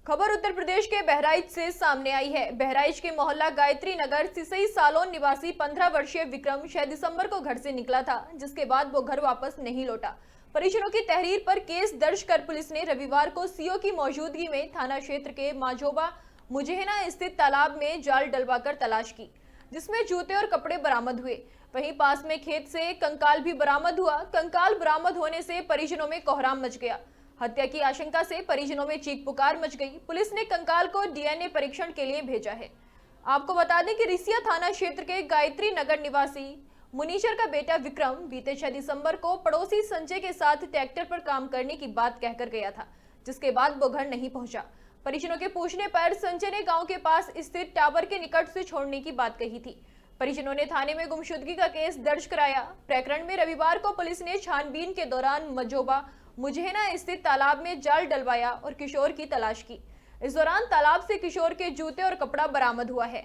खबर उत्तर प्रदेश के बहराइच से सामने आई है। बहराइच के मोहल्ला गायत्री नगर सिसई सालोन निवासी 15 वर्षीय विक्रम 6 दिसंबर को घर से निकला था, जिसके बाद वो घर वापस नहीं लौटा। परिजनों की तहरीर पर केस दर्ज कर पुलिस ने रविवार को सीओ की मौजूदगी में थाना क्षेत्र के माझोबा मुजहेना स्थित तालाब में जाल डलवाकर तलाश की, जिसमें जूते और कपड़े बरामद हुए। वहीं पास में खेत से कंकाल भी बरामद हुआ। कंकाल बरामद होने से परिजनों में कोहराम मच गया। हत्या की आशंका से परिजनों में चीख पुकार मच गई। पुलिस ने कंकाल को डीएनए परीक्षण के लिए भेजा है। आपको बता दें कि रिसिया थाना क्षेत्र के गायत्री नगर निवासी मुनीश्वर का बेटा विक्रम बीते 6 दिसंबर को पड़ोसी संजय के साथ ट्रैक्टर पर काम करने की बात कहकर गया था, जिसके बाद वो घर नहीं पहुंचा। परिजनों के पूछने पर संजय ने गांव के पास स्थित टावर के निकट से छोड़ने की बात कही थी। परिजनों ने थाने में गुमशुदगी का केस दर्ज कराया। प्रकरण में रविवार को पुलिस ने छानबीन के दौरान मझोबा मुजहेना स्थित तालाब में जाल डलवाया और किशोर की तलाश की। इस दौरान तालाब से किशोर के जूते और कपड़ा बरामद हुआ है।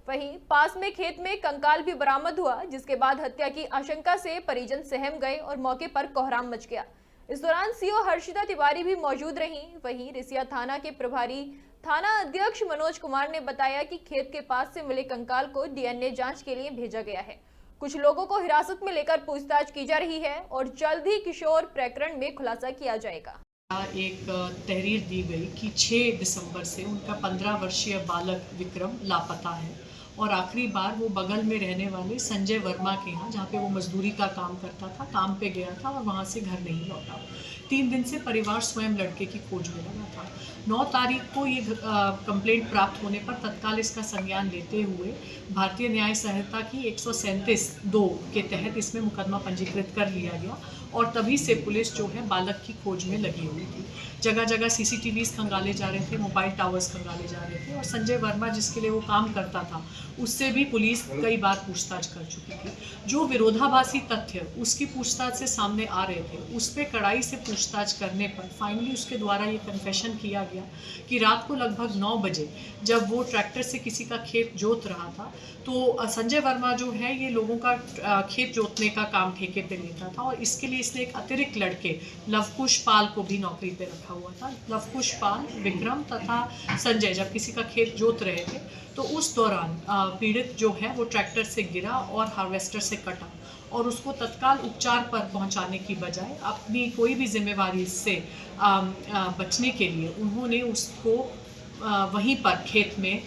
वहीं पास में खेत में कंकाल भी बरामद हुआ, जिसके बाद हत्या की आशंका से परिजन सहम गए और मौके पर कोहराम मच गया। इस दौरान सीओ हर्षिता तिवारी भी मौजूद रहीं। वहीं रिसिया थाना के प्रभारी थाना अध्यक्ष मनोज कुमार ने बताया कि खेत के पास से मिले कंकाल को डीएनए जांच के लिए भेजा गया है। कुछ लोगों को हिरासत में लेकर पूछताछ की जा रही है और जल्द ही किशोर प्रकरण में खुलासा किया जाएगा। एक तहरीर दी गई कि 6 दिसंबर से उनका 15 वर्षीय बालक विक्रम लापता है और आखिरी बार वो बगल में रहने वाले संजय वर्मा के यहाँ, जहाँ पे वो मजदूरी का काम करता था, काम पे गया था और वहाँ से घर नहीं लौटा। 3 दिन से परिवार स्वयं लड़के की खोज में लगा था। 9 तारीख को ये कंप्लेंट प्राप्त होने पर तत्काल इसका संज्ञान लेते हुए भारतीय न्याय संहिता की 137(2) के तहत इसमें मुकदमा पंजीकृत कर लिया गया और तभी से पुलिस जो है बालक की खोज में लगी हुई थी। जगह जगह CCTVs खंगाले जा रहे थे, मोबाइल टावर्स खंगाले जा रहे थे और संजय वर्मा जिसके लिए वो काम करता था उससे भी पुलिस कई बार पूछताछ कर चुकी थी। जो विरोधाभासी तथ्य उसकी पूछताछ से सामने आ रहे थे, उस पर कड़ाई से पूछताछ करने पर फाइनली उसके द्वारा ये कन्फेशन किया गया कि रात को लगभग 9 बजे जब वो ट्रैक्टर से किसी का खेत जोत रहा था, तो संजय वर्मा जो है ये लोगों का खेत जोतने का काम ठेके पे लेता था और इसके लिए इसने एक अतिरिक्त लड़के लवकुश पाल को भी नौकरी पे रखा हुआ था। लवकुश पाल, विक्रम तथा संजय जब किसी का खेत जोत रहे थे तो उस दौरान पीड़ित जो है वो ट्रैक्टर से गिरा और हार्वेस्टर से कटा और उसको तत्काल उपचार पर पहुंचाने की बजाय अपनी कोई भी जिम्मेवारी से बचने के लिए उन्होंने उसको वहीं पर खेत में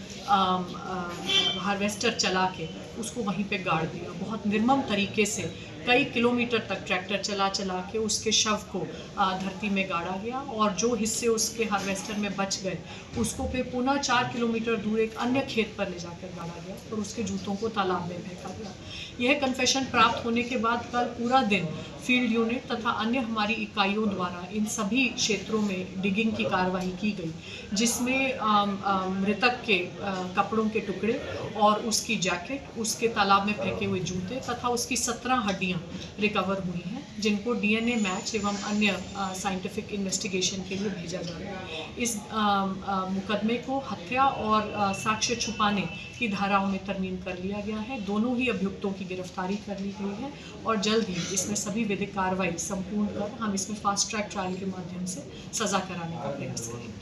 हार्वेस्टर चला के उसको वहीं पे गाड़ दिया। बहुत निर्मम तरीके से कई किलोमीटर तक ट्रैक्टर चला के उसके शव को धरती में गाड़ा गया और जो हिस्से उसके हार्वेस्टर में बच गए उसको फिर पुनः 4 किलोमीटर दूर एक अन्य खेत पर ले जाकर गाड़ा गया और उसके जूतों को तालाब में फेंका गया। यह कन्फेशन प्राप्त होने के बाद कल पूरा दिन फील्ड यूनिट तथा अन्य हमारी इकाइयों द्वारा इन सभी क्षेत्रों में डिगिंग की कार्रवाई की गई, जिसमें मृतक के कपड़ों के टुकड़े और उसकी जैकेट, उसके तालाब में फेंके हुए जूते तथा उसकी 17 हड्डियां रिकवर हुई हैं, जिनको डीएनए मैच एवं अन्य साइंटिफिक इन्वेस्टिगेशन के लिए भेजा जा रहा है। इस मुकदमे को हत्या और साक्ष्य छुपाने की धाराओं में तरमीम कर लिया गया है। दोनों ही अभियुक्तों की गिरफ्तारी कर ली गई है और जल्द ही इसमें सभी विधिक कार्रवाई संपूर्ण कर हम इसमें फास्ट ट्रैक ट्रायल के माध्यम से सजा कराने का प्रयास करेंगे।